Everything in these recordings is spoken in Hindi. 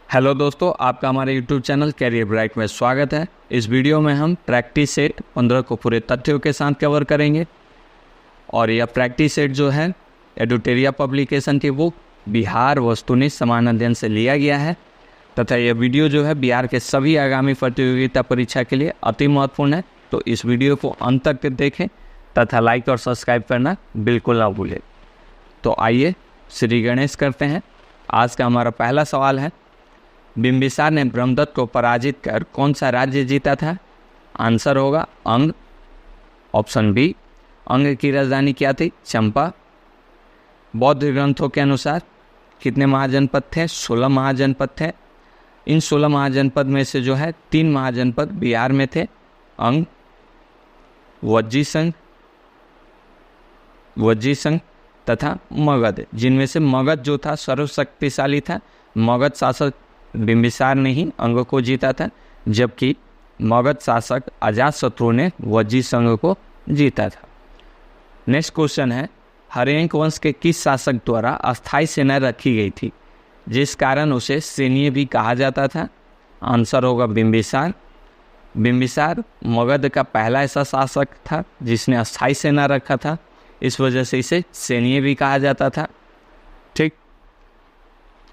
हेलो दोस्तों, आपका हमारे यूट्यूब चैनल कैरियर ब्राइट में स्वागत है। इस वीडियो में हम प्रैक्टिस सेट 15 को पूरे तथ्यों के साथ कवर करेंगे। और यह प्रैक्टिस सेट जो है एडुटेरिया पब्लिकेशन की बुक बिहार वस्तुनिष्ठ समान अध्ययन से लिया गया है तथा यह वीडियो जो है बिहार के सभी आगामी प्रतियोगिता परीक्षा के लिए अति महत्वपूर्ण है। तो इस वीडियो को अंत तक देखें तथा लाइक और सब्सक्राइब करना बिल्कुल ना भूलें। तो आइए श्री गणेश करते हैं। आज का हमारा पहला सवाल है, बिंबिसार ने ब्रह्मदत्त को पराजित कर कौन सा राज्य जीता था? आंसर होगा अंग। ऑप्शन बी, अंग की राजधानी क्या थी? चंपा। बौद्ध ग्रंथों के अनुसार कितने महाजनपद थे? 16 महाजनपद थे। इन 16 महाजनपद में से जो है 3 महाजनपद बिहार में थे, अंग, वज्जी संघ तथा मगध, जिनमें से मगध जो था सर्वशक्तिशाली था। मगध शासक बिंबिसार ने ही अंग को जीता था, जबकि मगध शासक अजातशत्रु ने वज्जी संघ को जीता था। नेक्स्ट क्वेश्चन है, हर्यंक वंश के किस शासक द्वारा अस्थायी सेना रखी गई थी जिस कारण उसे सैन्य भी कहा जाता था? आंसर होगा बिंबिसार। बिंबिसार मगध का पहला ऐसा शासक था जिसने अस्थायी सेना रखा था, इस वजह से इसे सैन्य भी कहा जाता था। ठीक।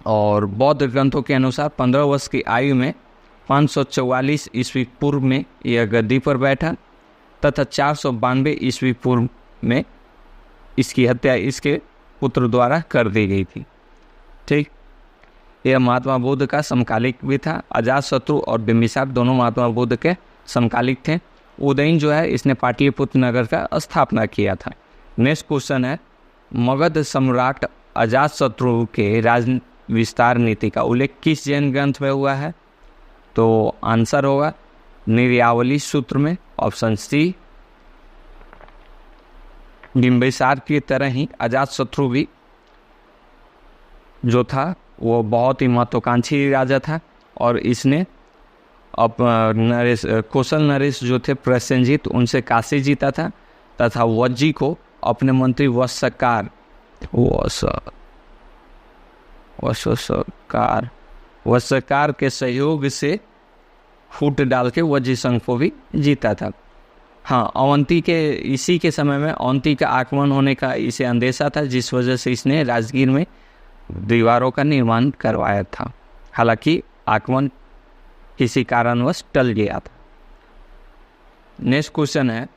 और बौद्ध ग्रंथों के अनुसार 15 वर्ष की आयु में 544 ईस्वी पूर्व में यह गद्दी पर बैठा तथा 492 ईस्वी पूर्व में इसकी हत्या इसके पुत्र द्वारा कर दी गई थी। ठीक। यह महात्मा बुद्ध का समकालिक भी था। अजातशत्रु और बिंबिसार दोनों महात्मा बुद्ध के समकालिक थे। उदयन जो है इसने पाटलिपुत्र नगर का स्थापना किया था। नेक्स्ट क्वेश्चन है, मगध सम्राट अजातशत्रु के राज विस्तार नीति का उल्लेख किस जैन ग्रंथ में हुआ है? तो आंसर होगा निर्यावली सूत्र में। Option C. बिंबिसार की तरह ही अजातशत्रु भी जो था वो बहुत ही महत्वाकांक्षी राजा था और इसने कौशल नरेश जो थे प्रसेनजीत, उनसे काशी जीता था तथा वज्जी को अपने मंत्री वत्सकार के सहयोग से फूट डाल के वज्जी संघ को भी जीता था। हाँ, अवंती के इसी के समय में अवंती का आक्रमण होने का इसे अंदेशा था, जिस वजह से इसने राजगीर में दीवारों का निर्माण करवाया था। हालांकि आक्रमण किसी कारणवश टल गया था। नेक्स्ट क्वेश्चन है,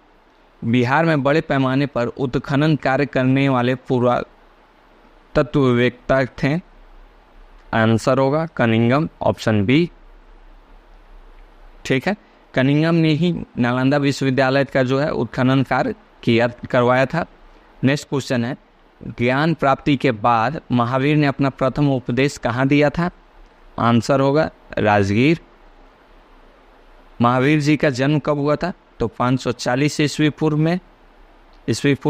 बिहार में बड़े पैमाने पर उत्खनन कार्य करने वाले पुरातत्ववेत्ता थे। आंसर होगा कनिंघम। Option B. ठीक है, कनिंघम ने ही नालंदा विश्वविद्यालय का जो है उत्खनन कार्य करवाया था। नेक्स्ट क्वेश्चन है, ज्ञान प्राप्ति के बाद महावीर ने अपना प्रथम उपदेश कहाँ दिया था? आंसर होगा राजगीर। महावीर जी का जन्म कब हुआ था? तो 540 ईस्वी पूर्व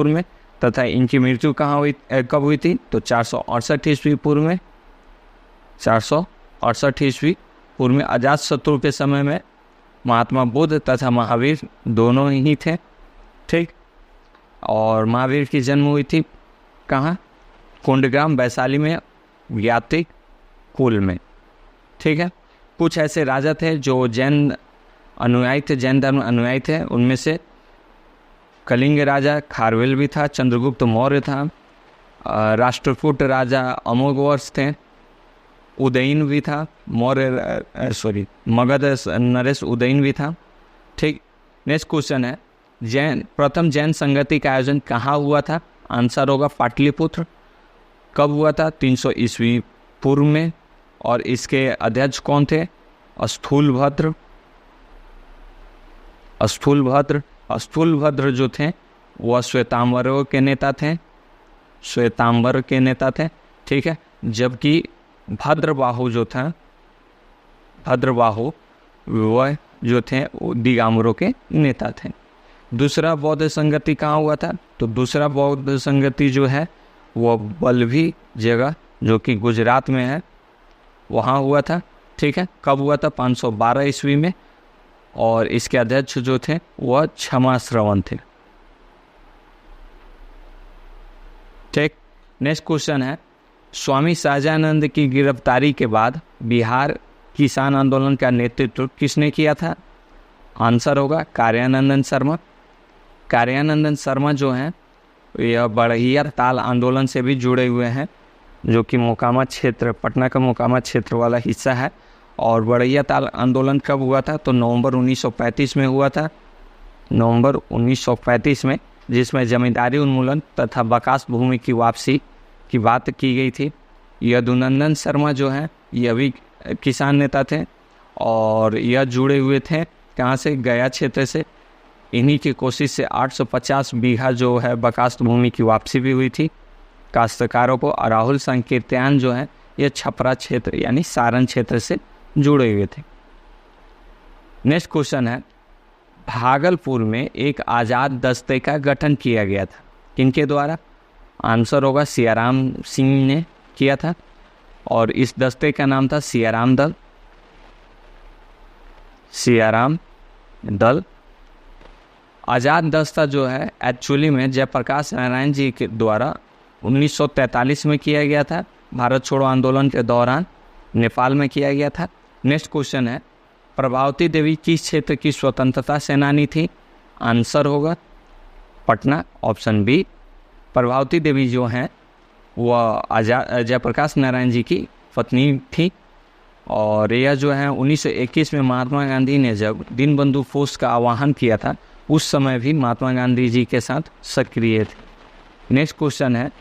में तथा इनकी मृत्यु कब हुई थी? तो 468 ईस्वी पूर्व में। 468 ईस्वी पूर्व में अजातशत्रु के समय में महात्मा बुद्ध तथा महावीर दोनों ही थे। ठीक। और महावीर की जन्म हुई थी कहाँ? कुंडग्राम वैशाली में यात्रिक कुल में। ठीक है। कुछ ऐसे राजा थे जो जैन धर्म अनुयायी थे। उनमें से कलिंग राजा खारवेल भी था, चंद्रगुप्त मौर्य था, राष्ट्रकूट राजा अमोघवर्ष थे, उदयन भी था, मगध नरेश उदयन भी था। ठीक। नेक्स्ट क्वेश्चन है, प्रथम जैन संगति का आयोजन कहाँ हुआ था? आंसर होगा पाटलिपुत्र। कब हुआ था? 300 ईस्वी पूर्व में। और इसके अध्यक्ष कौन थे? स्थूलभद्र जो थे वह श्वेतांबर के नेता थे। ठीक है। जबकि भद्रबाहु वह जो थे वो दिगंबरों के नेता थे। दूसरा बौद्ध संगति कहाँ हुआ था? तो दूसरा बौद्ध संगति जो है वह बल्लभी जगह जो कि गुजरात में है वहाँ हुआ था। ठीक है। कब हुआ था? 512 ईस्वी में। और इसके अध्यक्ष जो थे वह क्षमा श्रवण थे। ठीक। नेक्स्ट क्वेश्चन है, स्वामी सहजानंद की गिरफ्तारी के बाद बिहार किसान आंदोलन का नेतृत्व किसने किया था? आंसर होगा कार्यानंदन शर्मा। कार्यानंदन शर्मा जो हैं यह बड़हिया ताल आंदोलन से भी जुड़े हुए हैं, जो कि मोकामा क्षेत्र, पटना का मोकामा क्षेत्र वाला हिस्सा है। और बड़हिया ताल आंदोलन कब हुआ था? तो नवंबर 1935 में हुआ था, नवंबर 1935 में, जिसमें जमींदारी उन्मूलन तथा बकास भूमि की वापसी की बात की गई थी। यदुनंदन शर्मा जो हैं यह भी किसान नेता थे और यह जुड़े हुए थे कहाँ से? गया क्षेत्र से। इन्हीं की कोशिश से 850 बीघा जो है बकास भूमि की वापसी भी हुई थी काश्तकारों को। और राहुल संकीर्त्यान जो है ये छपरा क्षेत्र यानी सारण क्षेत्र से जुड़े हुए थे। नेक्स्ट क्वेश्चन है, भागलपुर में एक आज़ाद दस्ते का गठन किया गया था, किनके द्वारा? आंसर होगा सियाराम सिंह ने किया था और इस दस्ते का नाम था सियाराम दल। सियाराम दल। आज़ाद दस्ता जो है एक्चुअली में जयप्रकाश नारायण जी के द्वारा 1943 में किया गया था, भारत छोड़ो आंदोलन के दौरान नेपाल में किया गया था। नेक्स्ट क्वेश्चन है, प्रभावती देवी किस क्षेत्र की स्वतंत्रता सेनानी थी? आंसर होगा पटना, ऑप्शन बी। प्रभावती देवी जो हैं वह जयप्रकाश नारायण जी की पत्नी थी और यह जो है 1921 में महात्मा गांधी ने जब दीनबंधु फोर्स का आह्वान किया था उस समय भी महात्मा गांधी जी के साथ सक्रिय थे। नेक्स्ट क्वेश्चन है,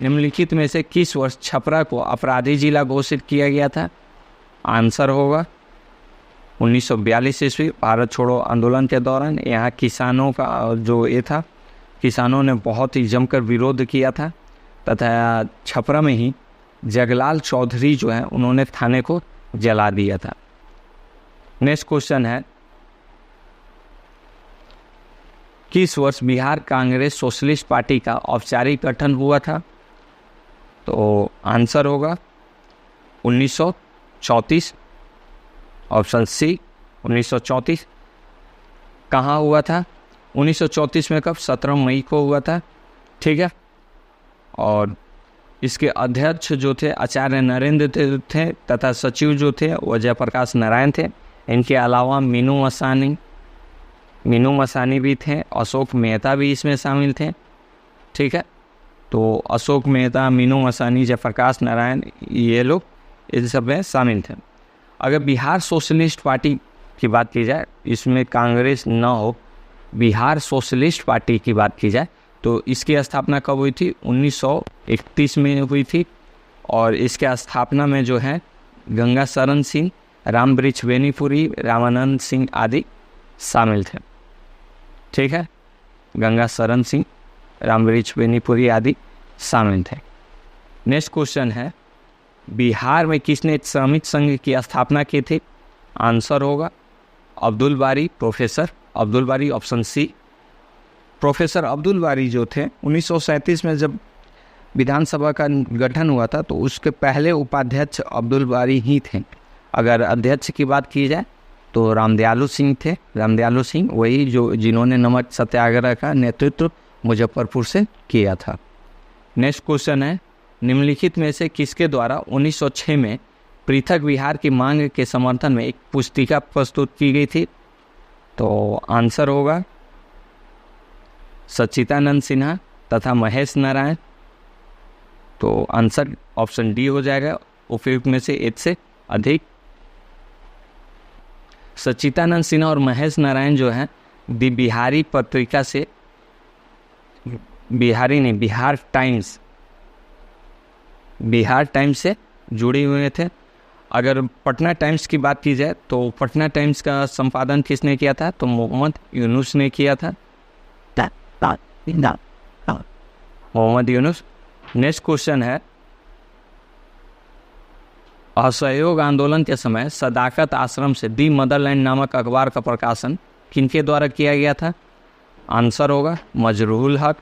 निम्नलिखित में से किस वर्ष छपरा को अपराधी जिला घोषित किया गया था? आंसर होगा 1942 ईस्वी, भारत छोड़ो आंदोलन के दौरान। यहाँ किसानों का जो ये था, किसानों ने बहुत ही जमकर विरोध किया था तथा छपरा में ही जगलाल चौधरी जो है उन्होंने थाने को जला दिया था। नेक्स्ट क्वेश्चन है, किस वर्ष बिहार कांग्रेस सोशलिस्ट पार्टी का औपचारिक गठन हुआ था? तो आंसर होगा 1934, ऑप्शन सी 1934। कहाँ हुआ था? 1934 में कब? 17 मई को हुआ था, ठीक है। और इसके अध्यक्ष जो थे आचार्य नरेंद्र थे तथा सचिव जो थे वह जयप्रकाश नारायण थे। इनके अलावा मीनू मसानी भी थे, अशोक मेहता भी इसमें शामिल थे, ठीक है। तो अशोक मेहता, मीनू मसानी, जयप्रकाश नारायण ये लोग इन सब में शामिल थे। अगर बिहार सोशलिस्ट पार्टी की बात की जाए, इसमें कांग्रेस न हो, बिहार सोशलिस्ट पार्टी की बात की जाए तो इसकी स्थापना कब हुई थी? 1931 में हुई थी और इसके स्थापना में जो है गंगा शरण सिंह, रामवृक्ष बेनीपुरी, रामानंद सिंह आदि शामिल थे, ठीक है। गंगा शरण सिंह, रामवृक्ष बेनीपुरी आदि शामिल थे। नेक्स्ट क्वेश्चन है, बिहार में किसने श्रमिक संघ की स्थापना की थी? आंसर होगा अब्दुल बारी, प्रोफेसर अब्दुल बारी, ऑप्शन सी। प्रोफेसर अब्दुल बारी जो थे 1937 में जब विधानसभा का गठन हुआ था तो उसके पहले उपाध्यक्ष अब्दुल बारी ही थे। अगर अध्यक्ष की बात की जाए तो रामदयालु सिंह थे, रामदयालु सिंह, वही जो जिन्होंने नमक सत्याग्रह का नेतृत्व मुजफ्फरपुर से किया था। नेक्स्ट क्वेश्चन है, निम्नलिखित में से किसके द्वारा 1906 में पृथक बिहार की मांग के समर्थन में एक पुस्तिका प्रस्तुत की गई थी? तो आंसर होगा सच्चिदानंद सिन्हा तथा महेश नारायण। तो आंसर ऑप्शन डी हो जाएगा, उपयुक्त में से एक से अधिक। सच्चिदानंद सिन्हा और महेश नारायण जो हैं दी बिहारी पत्रिका से, बिहार टाइम्स से जुड़े हुए थे। अगर पटना टाइम्स की बात की जाए तो पटना टाइम्स का संपादन किसने किया था? तो मोहम्मद यूनुस ने किया था, मोहम्मद यूनुस। नेक्स्ट क्वेश्चन है, असहयोग आंदोलन के समय सदाकत आश्रम से दी मदरलैंड नामक अखबार का प्रकाशन किनके द्वारा किया गया था? आंसर होगा मजरूहुल हक।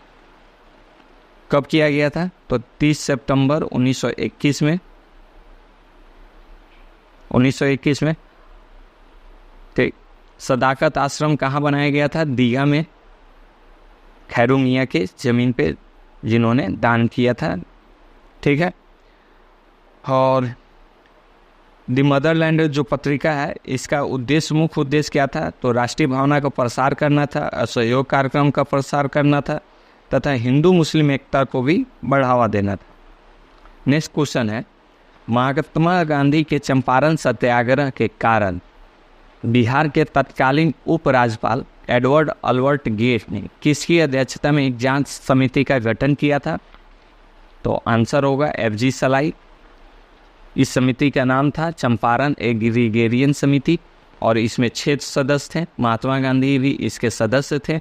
कब किया गया था? तो 30 सितंबर 1921 में, 1921 में, ठीक। सदाकत आश्रम कहाँ बनाया गया था? दीघा में, खैरू मियाँ के ज़मीन पे जिन्होंने दान किया था, ठीक है। और द मदरलैंड जो पत्रिका है, इसका मुख्य उद्देश्य क्या था? तो राष्ट्रीय भावना का प्रसार करना था, असहयोग कार्यक्रम का प्रसार करना था तथा हिंदू मुस्लिम एकता को भी बढ़ावा देना था। नेक्स्ट क्वेश्चन है, महात्मा गांधी के चंपारण सत्याग्रह के कारण बिहार के तत्कालीन उपराज्यपाल एडवर्ड अल्बर्ट गेट ने किसकी अध्यक्षता में एक जांच समिति का गठन किया था? तो आंसर होगा FG सलाई। इस समिति का नाम था चंपारण एग्रीगेरियन समिति और इसमें 6 सदस्य थे। महात्मा गांधी भी इसके सदस्य थे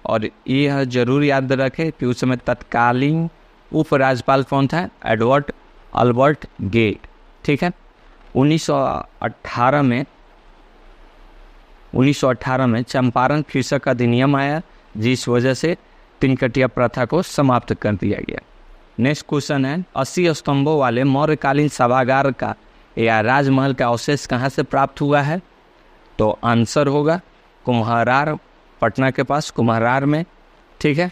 और यह जरूर याद रखें कि उस समय तत्कालीन उपराज्यपाल कौन था? Edward Albert Gait. ठीक है। 1918 में चंपारण कृषक अधिनियम आया, जिस वजह से तिनकटिया प्रथा को समाप्त कर दिया गया। नेक्स्ट क्वेश्चन है, 80 स्तंभों वाले मौर्यकालीन सभागार का या राजमहल का अवशेष कहाँ से प्राप्त हुआ है? तो आंसर होगा कुम्हरार, पटना के पास कुम्हरार में। ठीक है।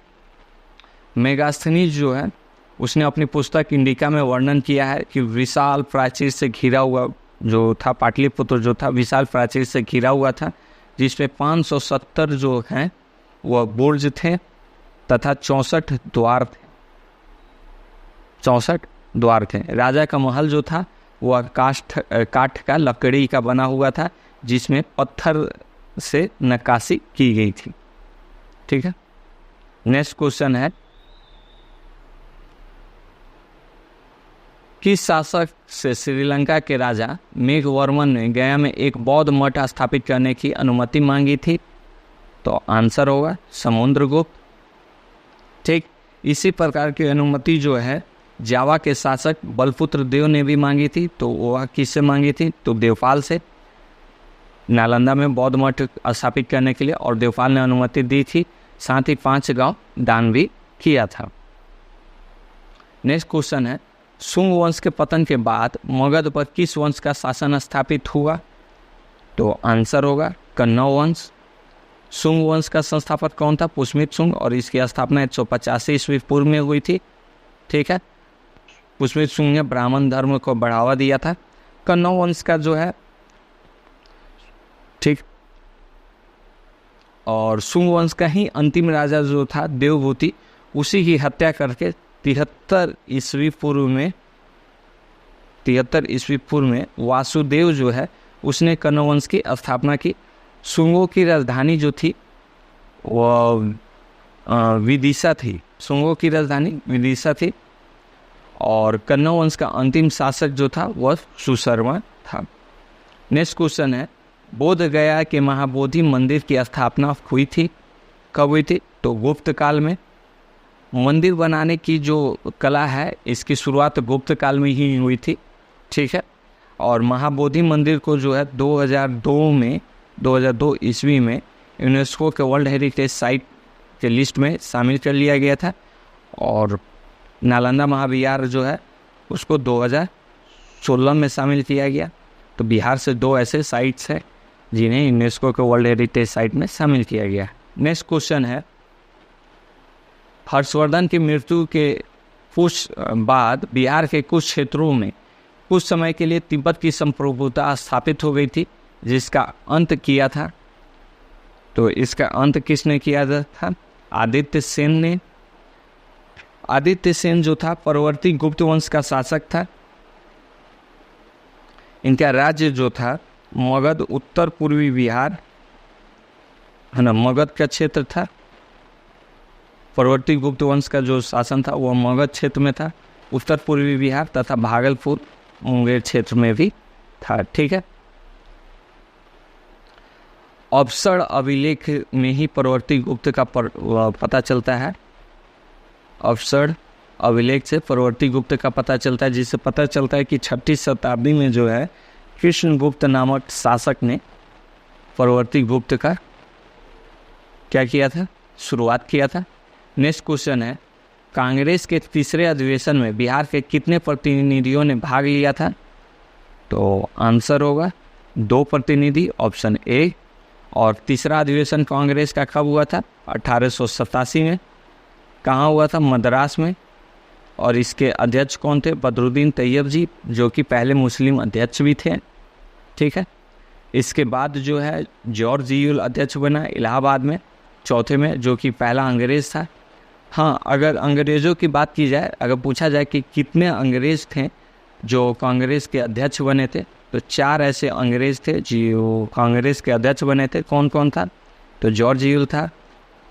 मेगास्थनीज जो है उसने अपनी पुस्तक इंडिका में वर्णन किया है कि विशाल प्राचीर से घिरा हुआ जो था, पाटलिपुत्र जो था विशाल प्राचीर से घिरा हुआ था, जिसमें 570 जो हैं वह बुर्ज थे तथा 64 द्वार थे। राजा का महल जो था वह काठ का, लकड़ी का बना हुआ था, जिसमें पत्थर से नक्काशी की गई थी। ठीक है। नेक्स्ट क्वेश्चन है, किस शासक से श्रीलंका के राजा मेघवर्मन ने गया में एक बौद्ध मठ स्थापित करने की अनुमति मांगी थी? तो आंसर होगा समुद्रगुप्त। ठीक। इसी प्रकार की अनुमति जो है जावा के शासक बलपुत्र देव ने भी मांगी थी। तो वह किससे मांगी थी? तो देवपाल से, नालंदा में बौद्ध मठ स्थापित करने के लिए, और देवपाल ने अनुमति दी थी। साथ ही 5 गांव दान भी किया था। नेक्स्ट क्वेश्चन है, शुंग वंश के पतन के बाद मगध पर किस वंश का शासन स्थापित हुआ? तो आंसर होगा कन्नौ वंश। शुंग वंश का संस्थापक कौन था? पुष्मित शुंग, और इसकी स्थापना 185 ईस्वी पूर्व में हुई थी। ठीक है। पुष्मित शुंग ने ब्राह्मण धर्म को बढ़ावा दिया था। कन्नौ वंश का जो है, ठीक, और शुंग वंश का ही अंतिम राजा जो था देवभूति, उसी की हत्या करके 73 ईस्वी पूर्व में वासुदेव जो है उसने कन्नौ वंश की स्थापना की। शुंगों की राजधानी जो थी वह विदिशा थी। शुंगों की राजधानी विदिशा थी और कन्नौ वंश का अंतिम शासक जो था वह सुशर्मा था। नेक्स्ट क्वेश्चन है, बोध गया के महाबोधि मंदिर की स्थापना हुई थी, कब हुई थी? तो गुप्त काल में। मंदिर बनाने की जो कला है इसकी शुरुआत गुप्त काल में ही हुई थी। ठीक है। और महाबोधि मंदिर को जो है 2002 ईस्वी में यूनेस्को के वर्ल्ड हेरिटेज साइट के लिस्ट में शामिल कर लिया गया था। और नालंदा महाविहार जो है उसको 2016 में शामिल किया गया। तो बिहार से 2 ऐसे साइट्स हैं जिन्हें यूनेस्को के वर्ल्ड हेरिटेज साइट में शामिल किया गया। नेक्स्ट क्वेश्चन है, हर्षवर्धन की मृत्यु के कुछ बाद बिहार के कुछ क्षेत्रों में कुछ समय के लिए तिब्बत की संप्रभुता स्थापित हो गई थी, जिसका अंत किया था। तो इसका अंत किसने किया था? आदित्य सेन ने। आदित्य सेन जो था परवर्ती गुप्त वंश का शासक था। इनका राज्य जो था मगध, उत्तर पूर्वी बिहार है ना, मगध का क्षेत्र था। परवर्ती गुप्त वंश का जो शासन था वह मगध क्षेत्र में था, उत्तर पूर्वी बिहार तथा भागलपुर मुंगेर क्षेत्र में भी था। ठीक है। अवसर अभिलेख में ही परवर्ती गुप्त का पता चलता है। अवसर अभिलेख से परवर्ती गुप्त का पता चलता है, जिससे पता चलता है कि 6वीं शताब्दी में जो है कृष्णगुप्त नामक शासक ने परवर्ती गुप्त का क्या किया था? शुरुआत किया था। नेक्स्ट क्वेश्चन है, कांग्रेस के तीसरे अधिवेशन में बिहार के कितने प्रतिनिधियों ने भाग लिया था? तो आंसर होगा 2 प्रतिनिधि, ऑप्शन ए। और तीसरा अधिवेशन कांग्रेस का कब हुआ था? 1887 में। कहाँ हुआ था? मद्रास में। और इसके अध्यक्ष कौन थे? बदरुद्दीन तैयब जी, जो कि पहले मुस्लिम अध्यक्ष भी थे। ठीक है, इसके बाद जो है जॉर्ज जियुल अध्यक्ष बना इलाहाबाद में, चौथे में, जो कि पहला अंग्रेज़ था। हाँ, अगर अंग्रेज़ों की बात की जाए, अगर पूछा जाए कि कितने अंग्रेज़ थे जो कांग्रेस के अध्यक्ष बने थे, तो 4 ऐसे अंग्रेज़ थे जो कांग्रेस के अध्यक्ष बने थे। कौन कौन था? तो जॉर्ज जियुल था,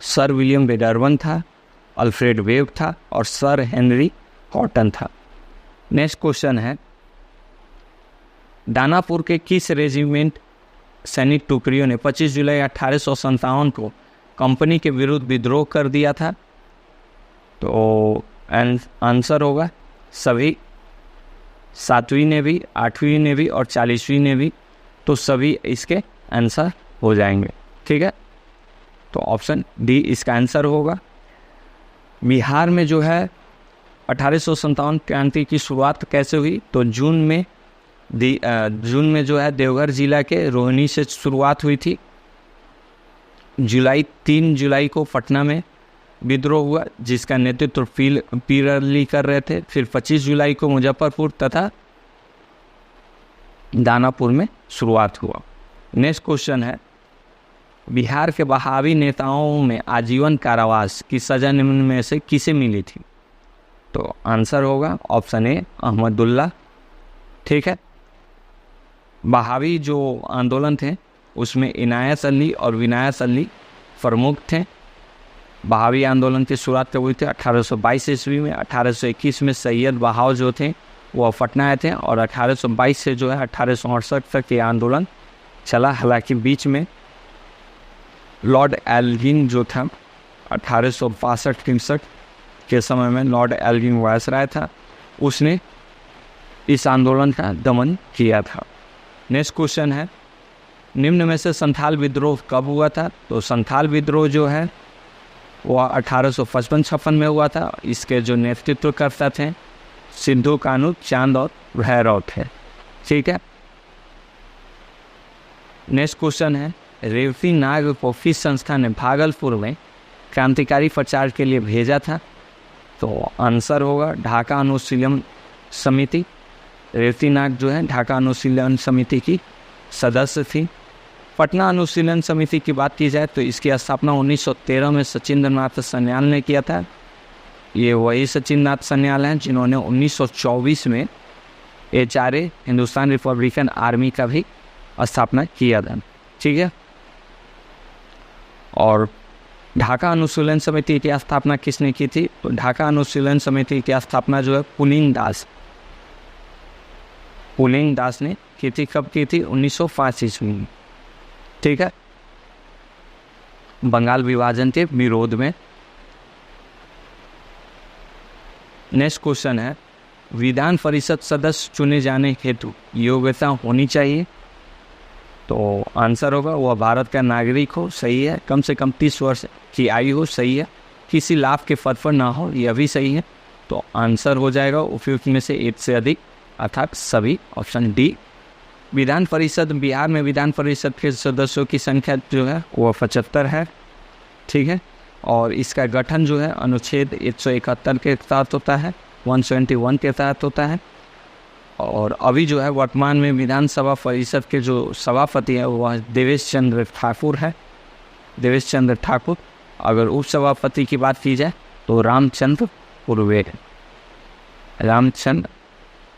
सर विलियम बेडरवन था, अल्फ्रेड वेब था और सर हेनरी हॉटन था। नेक्स्ट क्वेश्चन है, दानापुर के किस रेजिमेंट सैनिक टुकड़ियों ने 25 जुलाई 1857 को कंपनी के विरुद्ध विद्रोह कर दिया था? तो आंसर होगा सभी, 7वीं नेवी, 8वीं नेवी और 40वीं नेवी, तो सभी इसके आंसर हो जाएंगे। ठीक है, तो ऑप्शन डी इसका आंसर होगा। बिहार में जो है 1857 क्रांति की शुरुआत कैसे हुई? तो जून में जो है देवघर जिला के रोहिणी से शुरुआत हुई थी। 3 जुलाई को पटना में विद्रोह हुआ, जिसका नेतृत्व पीर अली कर रहे थे। फिर 25 जुलाई को मुजफ्फरपुर तथा दानापुर में शुरुआत हुआ। नेक्स्ट क्वेश्चन है, बिहार के बहावी नेताओं में आजीवन कारावास की सजा निम्न में से किसे मिली थी? तो आंसर होगा ऑप्शन ए अहमदुल्ला। ठीक है, बहावी जो आंदोलन थे उसमें इनायत अली और विनायत अली प्रमुख थे। बहावी आंदोलन की शुरुआत कब हुई थी? 1822 ईस्वी में। 1821 में सैयद बहाव जो थे वो पटना आए थे और 1822 से जो है 1868 तक ये आंदोलन चला। हालांकि बीच में लॉर्ड एल्गिन जो था 1862-63 के समय में लॉर्ड एल्गिन वायसराय था, उसने इस आंदोलन का दमन किया था। नेक्स्ट क्वेश्चन है, निम्न में से संथाल विद्रोह कब हुआ था? तो संथाल विद्रोह जो है वह 1855-56 में हुआ था। इसके जो नेतृत्वकर्ता थे सिद्धू कानू, चांद और भैरव थे। ठीक है, नेक्स्ट क्वेश्चन है, रेवती नाग को किस संस्था ने भागलपुर में क्रांतिकारी प्रचार के लिए भेजा था? तो आंसर होगा ढाका अनुशीलन समिति। रेवती नाग जो है ढाका अनुशीलन समिति की सदस्य थी। पटना अनुशीलन समिति की बात की जाए तो इसकी स्थापना 1913 में सचिंद्रनाथ सन्याल ने किया था। ये वही सचिंद्रनाथ सन्याल हैं जिन्होंने 1924 में HRA हिंदुस्तान रिपब्लिकन आर्मी का भी स्थापना किया था। ठीक है, और ढाका अनुशीलन समिति की स्थापना किसने की थी? तो ढाका अनुशीलन समिति की स्थापना जो है पुलिंग दास ने की थी। कब की थी? 1905 ईस्वी में। ठीक है, बंगाल विभाजन के विरोध में। नेक्स्ट क्वेश्चन है, विधान परिषद सदस्य चुने जाने हेतु योग्यता होनी चाहिए? तो आंसर होगा वह भारत का नागरिक हो, सही है। कम से कम 30 वर्ष की आयु हो, सही है। किसी लाभ के पद पर ना हो, यह भी सही है। तो आंसर हो जाएगा उपयुक्त में से 1 से अधिक, अर्थात सभी, ऑप्शन डी। विधान परिषद, बिहार में विधान परिषद के सदस्यों की संख्या जो है वह 75 है। ठीक है, और इसका गठन जो है अनुच्छेद 171 के तहत होता है, 171 के तहत होता है। और अभी जो है वर्तमान में विधानसभा परिषद के जो सभापति है वह देवेश चंद्र ठाकुर। अगर उपसभापति की बात की जाए तो रामचंद्र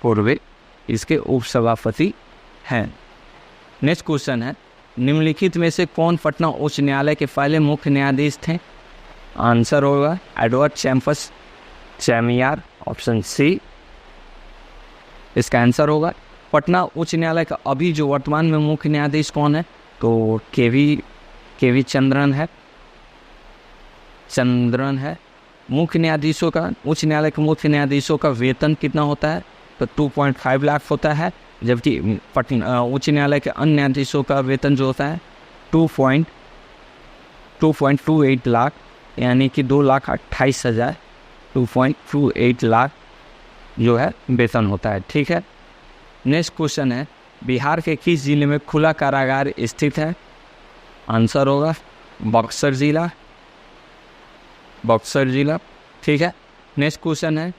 पूर्वे इसके उपसभापति हैं। नेक्स्ट क्वेश्चन है, निम्नलिखित में से कौन पटना उच्च न्यायालय के पहले मुख्य न्यायाधीश थे? आंसर होगा एडवर्ड चैम्फस चैमियार, ऑप्शन सी इसका आंसर होगा। पटना उच्च न्यायालय का अभी जो वर्तमान में मुख्य न्यायाधीश कौन है? तो केवी चंद्रन है। मुख्य न्यायाधीशों का, उच्च न्यायालय के मुख्य न्यायाधीशों का वेतन कितना होता है? तो 2.5 लाख होता है, जबकि पटना उच्च न्यायालय के अन्य न्यायाधीशों का वेतन जो होता है 2.28 लाख, यानी कि 2,28,000, 2.28 लाख जो है वेतन होता है। ठीक है, नेक्स्ट क्वेश्चन है, बिहार के किस जिले में खुला कारागार स्थित है? आंसर होगा बक्सर जिला। ठीक है, नेक्स्ट क्वेश्चन है,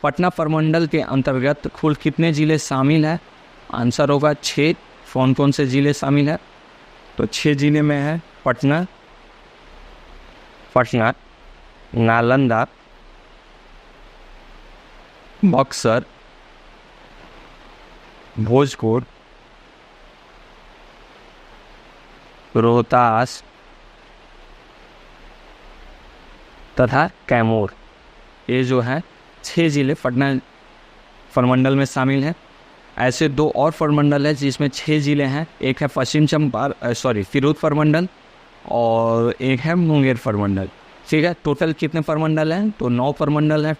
पटना प्रमंडल के अंतर्गत कुल कितने जिले शामिल हैं? आंसर होगा 6। कौन कौन से जिले शामिल हैं? तो 6 जिले में है पटना, नालंदा, बक्सर, भोजपुर, रोहतास तथा कैमूर। ये जो है 6 जिले पटना प्रमंडल में शामिल हैं। ऐसे 2 और प्रमंडल है जिसमें 6 जिले हैं। एक है पश्चिम फिरोज प्रमंडल और एक है मुंगेर प्रमंडल। ठीक है, टोटल कितने प्रमंडल हैं? तो 9 प्रमंडल हैं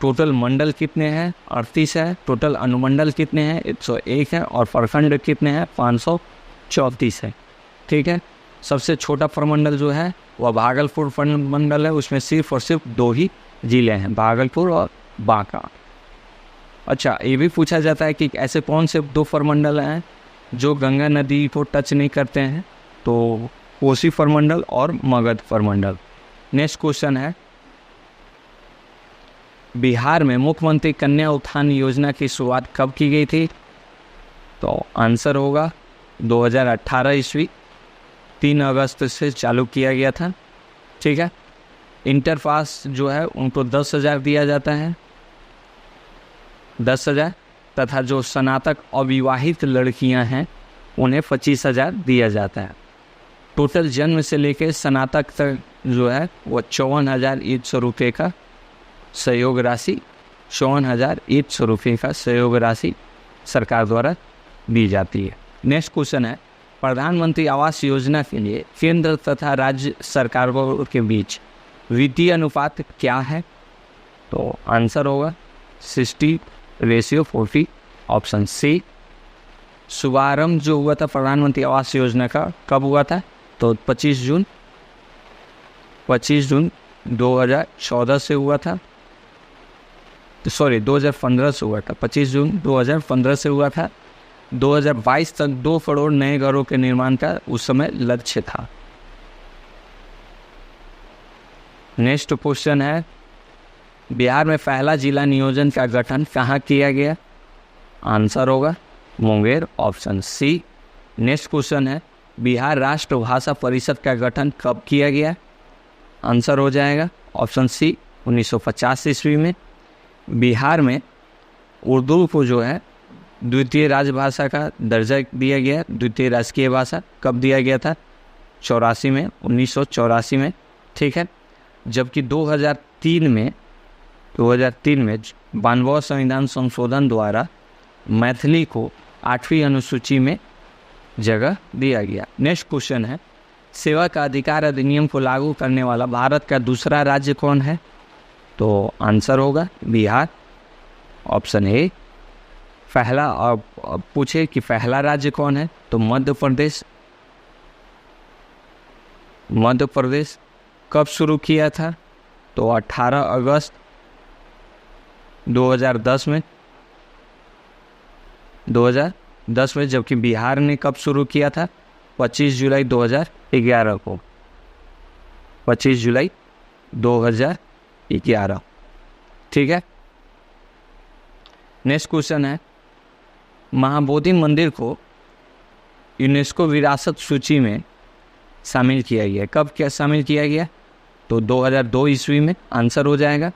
टोटल मंडल कितने हैं? 38 है। टोटल अनुमंडल कितने हैं? 101 है। और प्रखंड कितने हैं? 534 है। ठीक है, सबसे छोटा प्रमंडल जो है वह भागलपुर प्रमंडल है। उसमें सिर्फ और सिर्फ 2 ही जिले हैं, भागलपुर और बांका। अच्छा, ये भी पूछा जाता है कि ऐसे कौन से 2 प्रमंडल हैं जो गंगा नदी को टच नहीं करते हैं? तो कोसी प्रमंडल और मगध प्रमंडल। नेक्स्ट क्वेश्चन है, बिहार में मुख्यमंत्री कन्या उत्थान योजना की शुरुआत कब की गई थी? तो आंसर होगा 2018 ईस्वी, 3 अगस्त से चालू किया गया था। ठीक है, इंटर पास जो है उनको 10,000 दिया जाता है, 10,000, तथा जो स्नातक अविवाहित लड़कियां हैं उन्हें 25,000 दिया जाता है। टोटल जन्म से लेकर स्नातक तक जो है वो 54,100 रुपये का सहयोग राशि 54,100 रुपये का सहयोग राशि सरकार द्वारा दी जाती है। नेक्स्ट क्वेश्चन है, प्रधानमंत्री आवास योजना के लिए केंद्र तथा राज्य सरकारों के बीच वित्तीय अनुपात क्या है? तो आंसर होगा 60:40। Option C. शुभारंभ जो हुआ था प्रधानमंत्री आवास योजना का कब हुआ था? तो 25 जून 2014 से हुआ था। 2015 से हुआ था। 25 जून 2015 से हुआ था। 2022 तक 2 करोड़ नए घरों के निर्माण का उस समय लक्ष्य था। नेक्स्ट क्वेश्चन है, बिहार में पहला जिला नियोजन का गठन कहाँ किया गया? आंसर होगा Munger. Option C. Next question है, बिहार राष्ट्र भाषा परिषद का गठन कब किया गया? आंसर हो जाएगा ऑप्शन सी 1950 ईस्वी में। बिहार में उर्दू को जो है द्वितीय राजभाषा का दर्जा दिया गया, द्वितीय राजकीय भाषा कब दिया गया था? 1984 में। ठीक है, जबकि 2003 में 92वां संविधान संशोधन द्वारा मैथिली को 8वीं अनुसूची में जगह दिया गया। नेक्स्ट क्वेश्चन है, सेवा का अधिकार अधिनियम को लागू करने वाला भारत का दूसरा राज्य कौन है? तो आंसर होगा बिहार। Option A. पहला, अब पूछे कि पहला राज्य कौन है? तो मध्य प्रदेश कब शुरू किया था? तो 18 अगस्त 2010 में। 2010 में। जबकि बिहार ने कब शुरू किया था? 25 जुलाई 2011 को। 25 जुलाई 2011। ठीक है, नेक्स्ट क्वेश्चन है, महाबोधि मंदिर को यूनेस्को विरासत सूची में शामिल किया गया। कब क्या शामिल किया गया? तो 2002 ईस्वी में। आंसर हो जाएगा।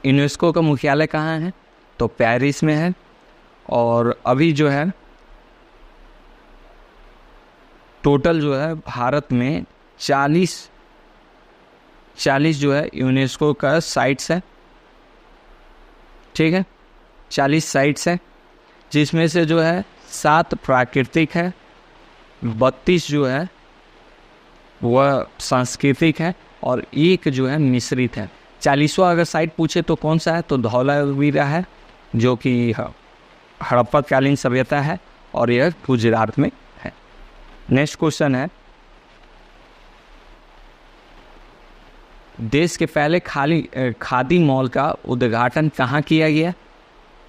यूनेस्को का मुख्यालय कहाँ है? तो पेरिस में है। और अभी जो है टोटल जो है भारत में 40 जो है यूनेस्को का साइट्स है। ठीक है, 40 साइट्स हैं, जिसमें से जो है 7 प्राकृतिक है, 32 जो है वह सांस्कृतिक है और 1 जो है मिश्रित है। 40वां अगर साइट पूछे तो कौन सा है? तो धौलावीरा है, जो कि हड़प्पाकालीन सभ्यता है और यह गुजरात में है। नेक्स्ट क्वेश्चन है, देश के पहले खादी मॉल का उद्घाटन कहाँ किया गया?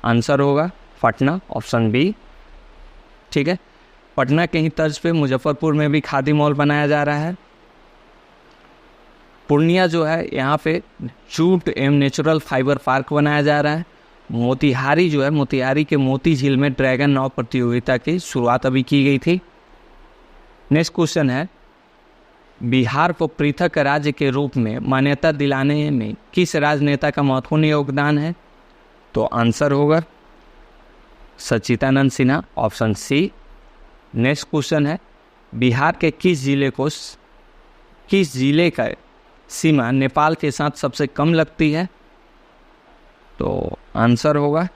आंसर होगा पटना। Option B. ठीक है, पटना के ही तर्ज पे मुजफ्फरपुर में भी खादी मॉल बनाया जा रहा है। पूर्णिया जो है यहाँ पे जूट एवं नेचुरल फाइबर पार्क बनाया जा रहा है। मोतिहारी जो है, मोतिहारी के मोती झील में ड्रैगन नाव प्रतियोगिता की शुरुआत अभी की गई थी। नेक्स्ट क्वेश्चन है, बिहार को पृथक राज्य के रूप में मान्यता दिलाने में किस राजनेता का महत्वपूर्ण योगदान है? तो आंसर होगा Sachchidanand Sinha, option C. Next question है, बिहार के किस जिले का सीमा नेपाल के साथ सबसे कम लगती है? तो आंसर होगा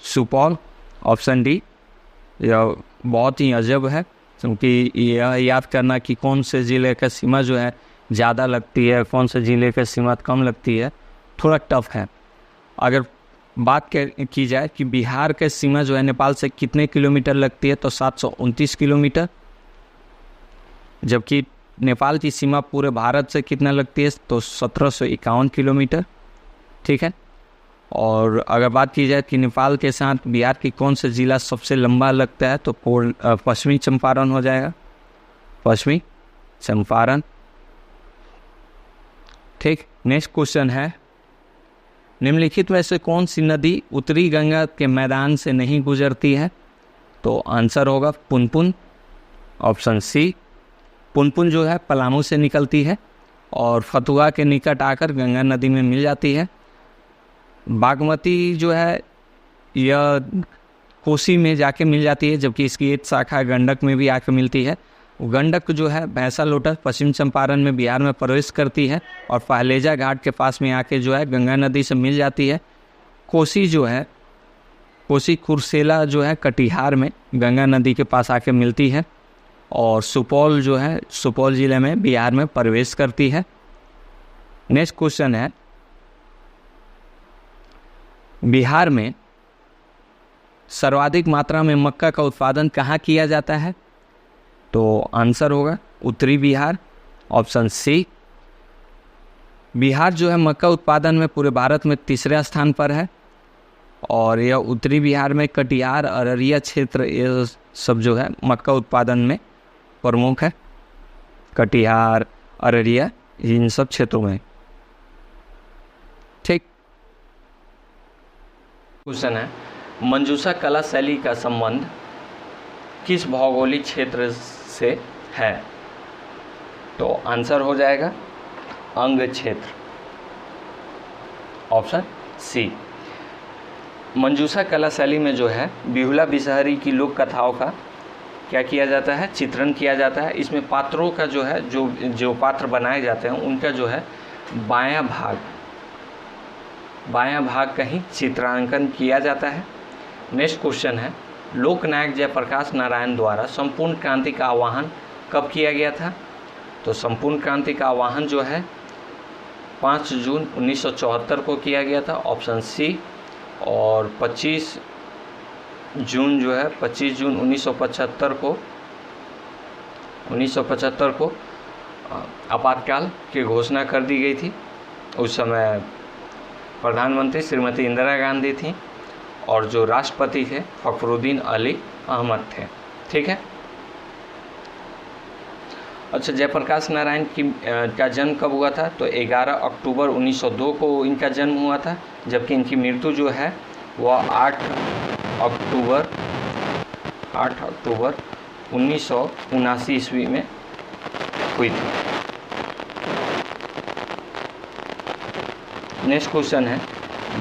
सुपौल, ऑप्शन डी। यह बहुत ही अजब है, क्योंकि यह याद करना कि कौन से ज़िले का सीमा जो है ज़्यादा लगती है, कौन से ज़िले का सीमा कम लगती है, थोड़ा टफ है। अगर बात की जाए कि बिहार के सीमा जो है नेपाल से कितने किलोमीटर लगती है, तो 729 किलोमीटर, जबकि नेपाल की सीमा पूरे भारत से कितना लगती है, तो 1751 किलोमीटर। ठीक है। और अगर बात की जाए कि नेपाल के साथ बिहार की कौन सा ज़िला सबसे लंबा लगता है, तो पश्चिमी चंपारण हो जाएगा, पश्चिमी चंपारण। ठीक। नेक्स्ट क्वेश्चन है, निम्नलिखित में से कौन सी नदी उत्तरी गंगा के मैदान से नहीं गुजरती है? तो आंसर होगा पुनपुन, ऑप्शन सी। पुनपुन जो है पलामू से निकलती है और फतुहा के निकट आकर गंगा नदी में मिल जाती है। बागमती जो है यह कोसी में जाके मिल जाती है, जबकि इसकी एक शाखा गंडक में भी आके मिलती है। गंडक जो है भैंसा लोटस पश्चिम चंपारण में बिहार में प्रवेश करती है और पहलेजा घाट के पास में आके जो है गंगा नदी से मिल जाती है। कोसी जो है, कोसी कुर्सेला जो है कटिहार में गंगा नदी के पास आके मिलती है। और सुपौल जो है सुपौल ज़िले में बिहार में प्रवेश करती है। नेक्स्ट क्वेश्चन है, बिहार में सर्वाधिक मात्रा में मक्का का उत्पादन कहाँ किया जाता है? तो आंसर होगा उत्तरी बिहार, ऑप्शन सी। बिहार जो है मक्का उत्पादन में पूरे भारत में तीसरे स्थान पर है और यह उत्तरी बिहार में कटिहार, अररिया क्षेत्र, ये सब जो है मक्का उत्पादन में प्रमुख है। कटिहार, अररिया, इन सब क्षेत्रों में। ठीक। क्वेश्चन है, मंजूषा कला शैली का संबंध किस भौगोलिक क्षेत्र से है? तो आंसर हो जाएगा अंग क्षेत्र, ऑप्शन सी। मंजूषा कला शैली में जो है बिहुला बिसहरी की लोक कथाओं का क्या किया जाता है? चित्रण किया जाता है। इसमें पात्रों का जो है जो पात्र बनाए जाते हैं उनका जो है बायां भाग का ही चित्रांकन किया जाता है। नेक्स्ट क्वेश्चन है, लोकनायक जयप्रकाश नारायण द्वारा संपूर्ण क्रांति का आह्वान कब किया गया था? तो संपूर्ण क्रांति का आह्वान जो है 5 जून 1974 को किया गया था, ऑप्शन सी। और 25 जून 1975 को आपातकाल की घोषणा कर दी गई थी। उस समय प्रधानमंत्री श्रीमती इंदिरा गांधी थी और जो राष्ट्रपति थे फखरुद्दीन अली अहमद थे। ठीक है। अच्छा, जयप्रकाश नारायण का जन्म कब हुआ था? तो 11 अक्टूबर 1902 को इनका जन्म हुआ था, जबकि इनकी मृत्यु जो है वह 8 अक्टूबर 1979 ईस्वी में हुई थी। नेक्स्ट क्वेश्चन है,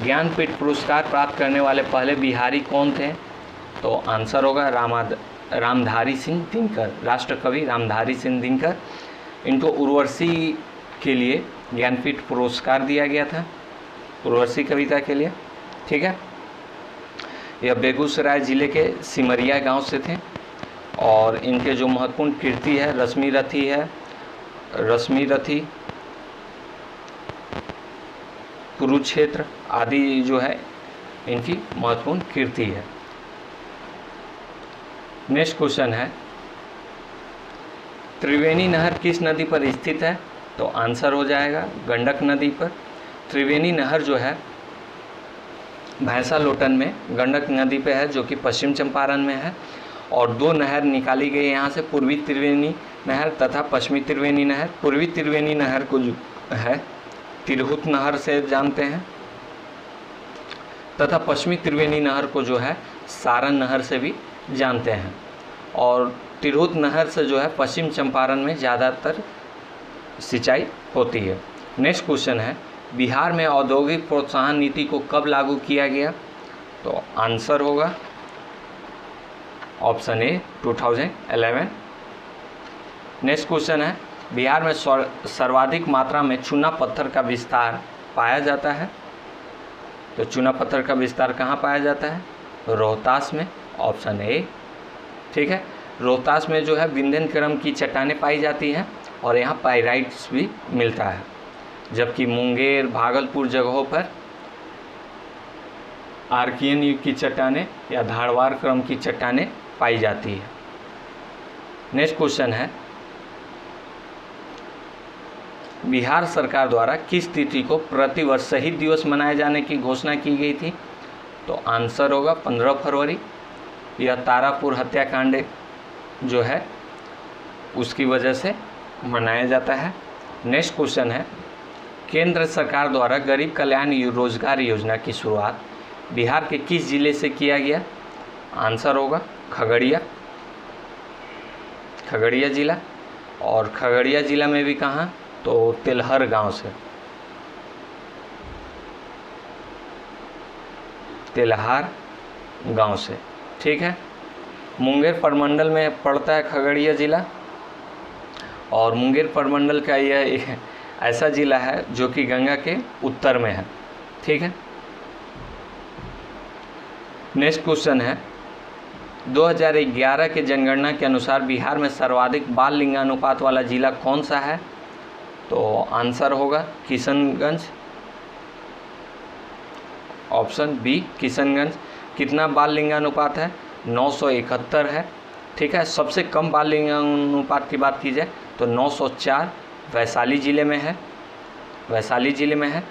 ज्ञानपीठ पुरस्कार प्राप्त करने वाले पहले बिहारी कौन थे? तो आंसर होगा रामधारी सिंह दिनकर, राष्ट्रकवि रामधारी सिंह दिनकर। इनको उर्वशी के लिए ज्ञानपीठ पुरस्कार दिया गया था, उर्वशी कविता के लिए। ठीक है। यह बेगूसराय ज़िले के सिमरिया गांव से थे और इनके जो महत्वपूर्ण कृति है रश्मि रथी, कुरुक्षेत्र आदि जो है इनकी महत्वपूर्ण कृति है। नेक्स्ट क्वेश्चन है, त्रिवेणी नहर किस नदी पर स्थित है? तो आंसर हो जाएगा गंडक नदी पर। त्रिवेणी नहर जो है भैंसा लोटन में गंडक नदी पे है, जो कि पश्चिम चंपारण में है। और 2 नहर निकाली गई यहाँ से, पूर्वी त्रिवेणी नहर तथा पश्चिमी त्रिवेणी नहर। पूर्वी त्रिवेणी नहर को जो है तिरहुत नहर से जानते हैं, तथा पश्चिमी त्रिवेणी नहर को जो है सारण नहर से भी जानते हैं। और तिरहुत नहर से जो है पश्चिम चंपारण में ज़्यादातर सिंचाई होती है। नेक्स्ट क्वेश्चन है, बिहार में औद्योगिक प्रोत्साहन नीति को कब लागू किया गया? तो आंसर होगा ऑप्शन ए 2011। नेक्स्ट क्वेश्चन है, बिहार में सर्वाधिक मात्रा में चूना पत्थर का विस्तार पाया जाता है? तो चूना पत्थर का विस्तार कहाँ पाया जाता है? रोहतास में, ऑप्शन ए। ठीक है, रोहतास में जो है विंध्यन क्रम की चट्टानें पाई जाती हैं और यहाँ पाइराइट्स भी मिलता है, जबकि मुंगेर, भागलपुर जगहों पर आर्कियन युग की चट्टानें या धारवाड़ क्रम की चट्टानें पाई जाती है। नेक्स्ट क्वेश्चन है, बिहार सरकार द्वारा किस तिथि को प्रतिवर्ष शहीद दिवस मनाए जाने की घोषणा की गई थी? तो आंसर होगा 15 फरवरी। यह तारापुर हत्याकांड जो है उसकी वजह से मनाया जाता है। नेक्स्ट क्वेश्चन है, केंद्र सरकार द्वारा गरीब कल्याण रोजगार योजना की शुरुआत बिहार के किस जिले से किया गया? आंसर होगा खगड़िया जिला। और खगड़िया जिला में भी कहाँ? तो तिलहर गांव से, तिलहार गांव से। ठीक है, मुंगेर प्रमंडल में पड़ता है खगड़िया जिला, और मुंगेर प्रमंडल का यह एक ऐसा जिला है जो कि गंगा के उत्तर में है। ठीक है, नेक्स्ट क्वेश्चन है, 2011 के जनगणना के अनुसार बिहार में सर्वाधिक बाल लिंगानुपात वाला जिला कौन सा है? तो आंसर होगा किशनगंज, ऑप्शन बी किशनगंज। कितना बाल लिंगानुपात है? 971 है। ठीक है, सबसे कम बाल लिंगानुपात की बात की जाए तो 904 वैशाली ज़िले में है, वैशाली ज़िले में है।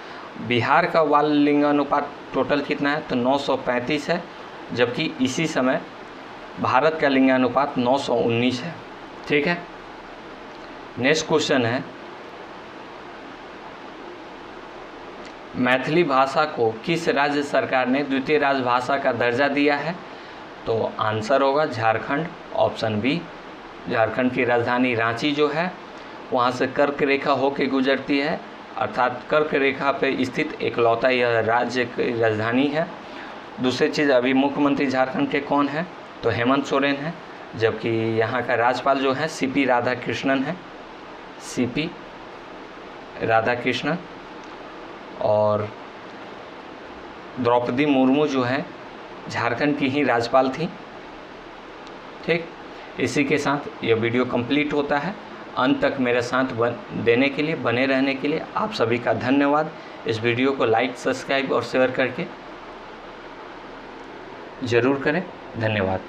बिहार का बाल लिंगानुपात टोटल कितना है? तो 935 है, जबकि इसी समय भारत का लिंगानुपात 919 है। ठीक है, नेक्स्ट क्वेश्चन है, मैथिली भाषा को किस राज्य सरकार ने द्वितीय राजभाषा का दर्जा दिया है? तो आंसर होगा झारखंड, ऑप्शन बी। झारखंड की राजधानी रांची जो है वहाँ से कर्क रेखा होके गुजरती है, अर्थात कर्क रेखा पे स्थित एकलौता यह राज्य की राजधानी है। दूसरी चीज़, अभी मुख्यमंत्री झारखंड के कौन है? तो हेमंत सोरेन है, जबकि यहाँ का राज्यपाल जो है सीपी राधाकृष्णन है, सीपी राधाकृष्णन। और द्रौपदी मुर्मू जो है झारखंड की ही राज्यपाल थी। ठीक, इसी के साथ यह वीडियो कंप्लीट होता है। अंत तक मेरे साथ देने के लिए, बने रहने के लिए आप सभी का धन्यवाद। इस वीडियो को लाइक, सब्सक्राइब और शेयर करके ज़रूर करें। धन्यवाद।